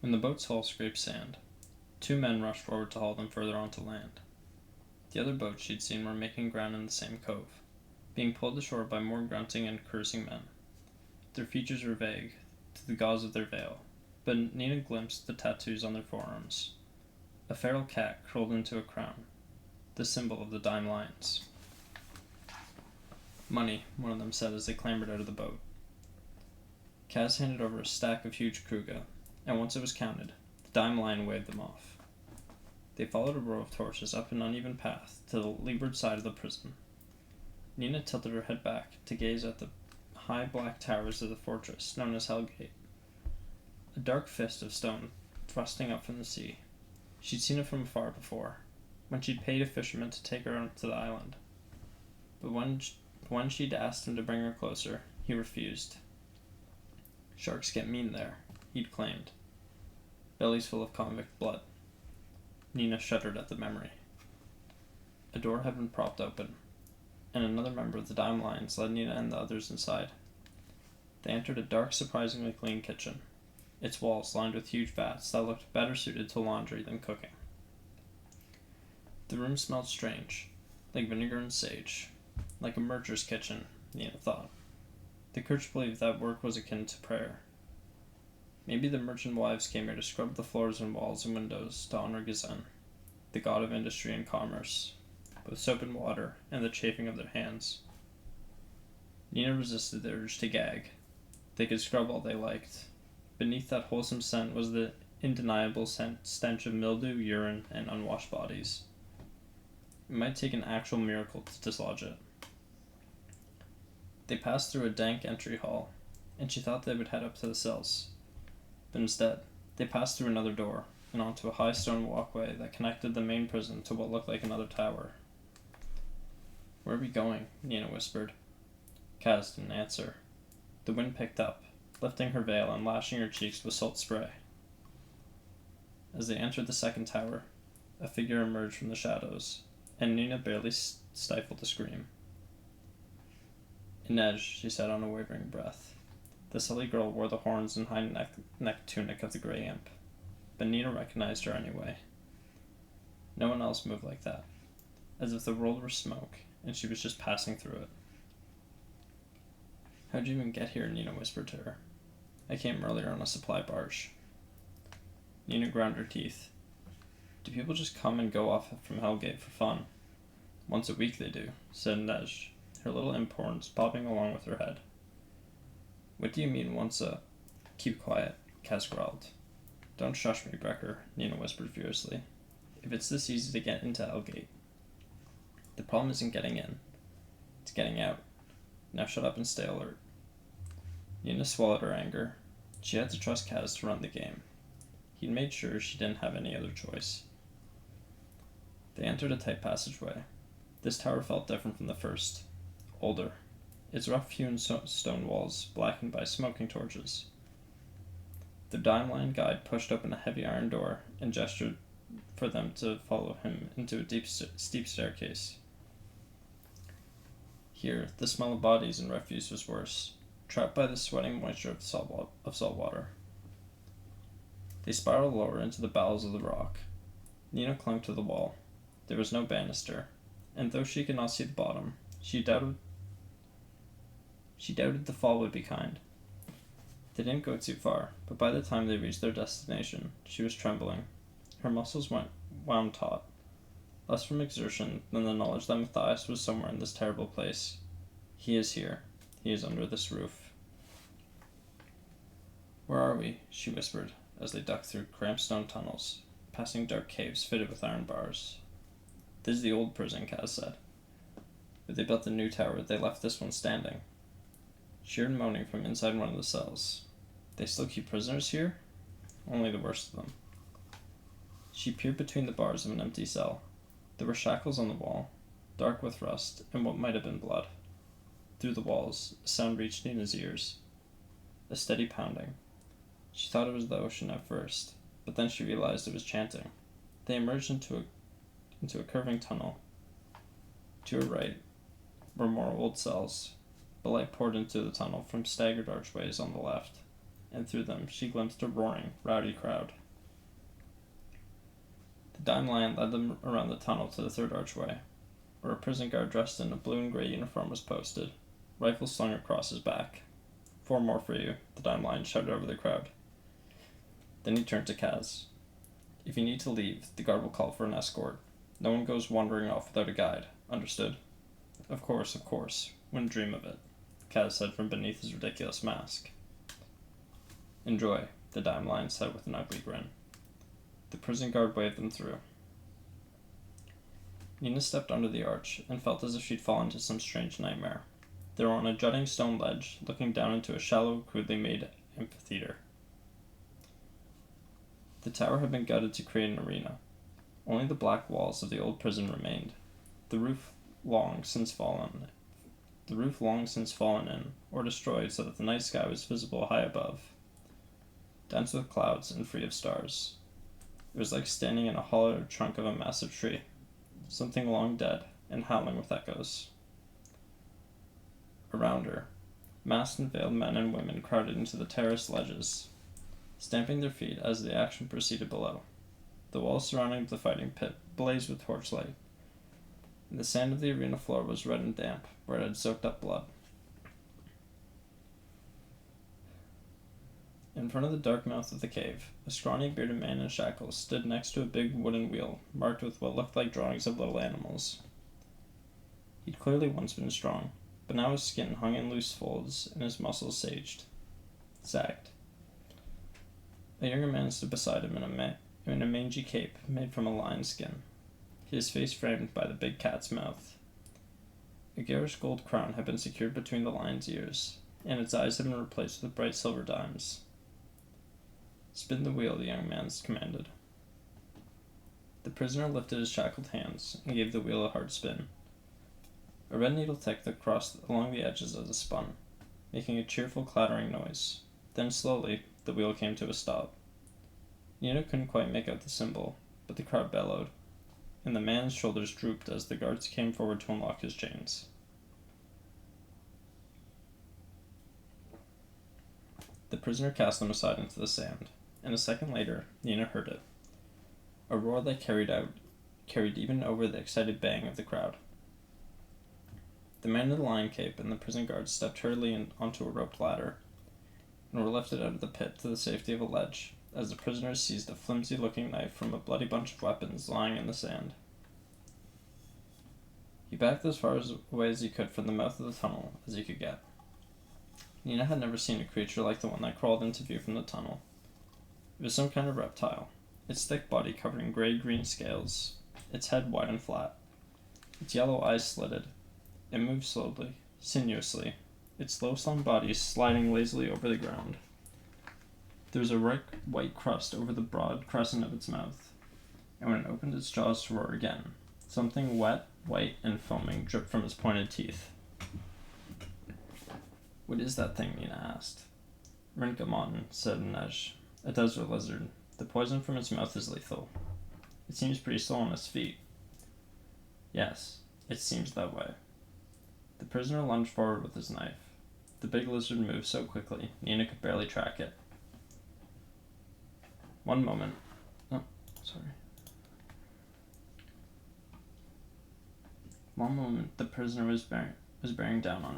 When the boat's hull scraped sand, two men rushed forward to haul them further onto land. The other boats she'd seen were making ground in the same cove, being pulled ashore by more grunting and cursing men. Their features were vague, to the gauze of their veil, but Nina glimpsed the tattoos on their forearms. A feral cat curled into a crown, the symbol of the Dime Lions. "Money," one of them said as they clambered out of the boat. Kaz handed over a stack of huge kruga, and once it was counted, the Dime Lion waved them off. They followed a row of torches up an uneven path to the leeward side of the prison. Nina tilted her head back to gaze at the high black towers of the fortress known as Hellgate, a dark fist of stone thrusting up from the sea. She'd seen it from afar before, when she'd paid a fisherman to take her out to the island. But when she'd asked him to bring her closer, he refused. "Sharks get mean there," he'd claimed. "Bellies full of convict blood." Nina shuddered at the memory. A door had been propped open, and another member of the Dime Lions led Nina and the others inside. They entered a dark, surprisingly clean kitchen, its walls lined with huge vats that looked better suited to laundry than cooking. The room smelled strange, like vinegar and sage, like a mercer's kitchen, Nina thought. The Kirch believed that work was akin to prayer. Maybe the merchant wives came here to scrub the floors and walls and windows to honor Gazan, the god of industry and commerce, with soap and water and the chafing of their hands. Nina resisted the urge to gag. They could scrub all they liked. Beneath that wholesome scent was the undeniable stench of mildew, urine, and unwashed bodies. It might take an actual miracle to dislodge it. They passed through a dank entry hall, and she thought they would head up to the cells. But instead, they passed through another door and onto a high stone walkway that connected the main prison to what looked like another tower. "Where are we going?" Nina whispered. Kaz didn't answer. The wind picked up, lifting her veil and lashing her cheeks with salt spray. As they entered the second tower, a figure emerged from the shadows, and Nina barely stifled a scream. "Inej," she said on a wavering breath. The silly girl wore the horns and high neck tunic of the Grey Imp, but Nina recognized her anyway. No one else moved like that, as if the world were smoke and she was just passing through it. "How'd you even get here?" Nina whispered to her. "I came earlier on a supply barge." Nina ground her teeth. "Do people just come and go off from Hellgate for fun?" "Once a week they do," said Inej, her little imp horns bobbing along with her head. "What do you mean once a—" "Keep quiet," Kaz growled. "Don't shush me, Brecker," Nina whispered furiously. "If it's this easy to get into Hellgate, the problem isn't getting in. It's getting out. Now shut up and stay alert." Nina swallowed her anger. She had to trust Kaz to run the game. He'd made sure she didn't have any other choice. They entered a tight passageway. This tower felt different from the first. Older. Its rough-hewn stone walls blackened by smoking torches. The Dime Lion guide pushed open a heavy iron door and gestured for them to follow him into a steep staircase. Here, the smell of bodies and refuse was worse, trapped by the sweating moisture of salt water. They spiraled lower into the bowels of the rock. Nina clung to the wall. There was no banister, and though she could not see the bottom, she doubted the fall would be kind. They didn't go too far, but by the time they reached their destination, she was trembling. Her muscles wound taut, less from exertion than the knowledge that Matthias was somewhere in this terrible place. "He is here. He is under this roof." "Where are we?" she whispered, as they ducked through cramped stone tunnels, passing dark caves fitted with iron bars. "This is the old prison," Kaz said. "When they built the new tower, they left this one standing." She heard moaning from inside one of the cells. "They still keep prisoners here?" "Only the worst of them." She peered between the bars of an empty cell. There were shackles on the wall, dark with rust and what might have been blood. Through the walls, a sound reached Nina's ears. A steady pounding. She thought it was the ocean at first, but then she realized it was chanting. They emerged into a curving tunnel. To her right were more old cells, but light poured into the tunnel from staggered archways on the left. and through them she glimpsed a roaring, rowdy crowd. The dime lion led them around the tunnel to the third archway, where a prison guard dressed in a blue and gray uniform was posted, rifle slung across his back. 4 more for you, the dime lion shouted over the crowd. Then he turned to Kaz. If you need to leave, the guard will call for an escort. No one goes wandering off without a guide. Understood? Of course. Wouldn't dream of it, Kaz said from beneath his ridiculous mask. Enjoy, the dime lion said with an ugly grin. The prison guard waved them through. Nina stepped under the arch and felt as if she'd fallen into some strange nightmare. They were on a jutting stone ledge, looking down into a shallow, crudely made amphitheater. The tower had been gutted to create an arena. Only the black walls of the old prison remained. The roof long since fallen in, or destroyed so that the night sky was visible high above, dense with clouds and free of stars. It was like standing in a hollow trunk of a massive tree, something long dead and howling with echoes. Around her, masked and veiled men and women crowded into the terraced ledges, stamping their feet as the action proceeded below. The walls surrounding the fighting pit blazed with torchlight, and the sand of the arena floor was red and damp, where it had soaked up blood. In front of the dark mouth of the cave, a scrawny bearded man in shackles stood next to a big wooden wheel marked with what looked like drawings of little animals. He'd clearly once been strong, but now his skin hung in loose folds and his muscles sagged. A younger man stood beside him in a mangy cape made from a lion's skin, his face framed by the big cat's mouth. A garish gold crown had been secured between the lion's ears, and its eyes had been replaced with bright silver dimes. Spin the wheel, the young man commanded. The prisoner lifted his shackled hands and gave the wheel a hard spin. A red needle ticked along the edges as it spun, making a cheerful clattering noise. Then slowly, the wheel came to a stop. Nina couldn't quite make out the symbol, but the crowd bellowed, and the man's shoulders drooped as the guards came forward to unlock his chains. The prisoner cast them aside into the sand, and a second later, Nina heard it. A roar that carried even over the excited bang of the crowd. The man in the lion cape and the prison guards stepped hurriedly onto a roped ladder, and were lifted out of the pit to the safety of a ledge, as the prisoners seized a flimsy-looking knife from a bloody bunch of weapons lying in the sand. He backed as far away as he could from the mouth of the tunnel as he could get. Nina had never seen a creature like the one that crawled into view from the tunnel. It was some kind of reptile, its thick body covered in gray-green scales, its head wide and flat, its yellow eyes slitted. It moved slowly, sinuously, its low slung body sliding lazily over the ground. There was a ripe white crust over the broad crescent of its mouth, and when it opened its jaws to roar again, something wet, white, and foaming dripped from its pointed teeth. What is that thing? Nina asked. Rinkamotten, said Nej, a desert lizard. The poison from its mouth is lethal. It seems pretty slow on its feet. Yes, it seems that way. The prisoner lunged forward with his knife. The big lizard moved so quickly, Nina could barely track it. One moment, the prisoner was bearing down on it.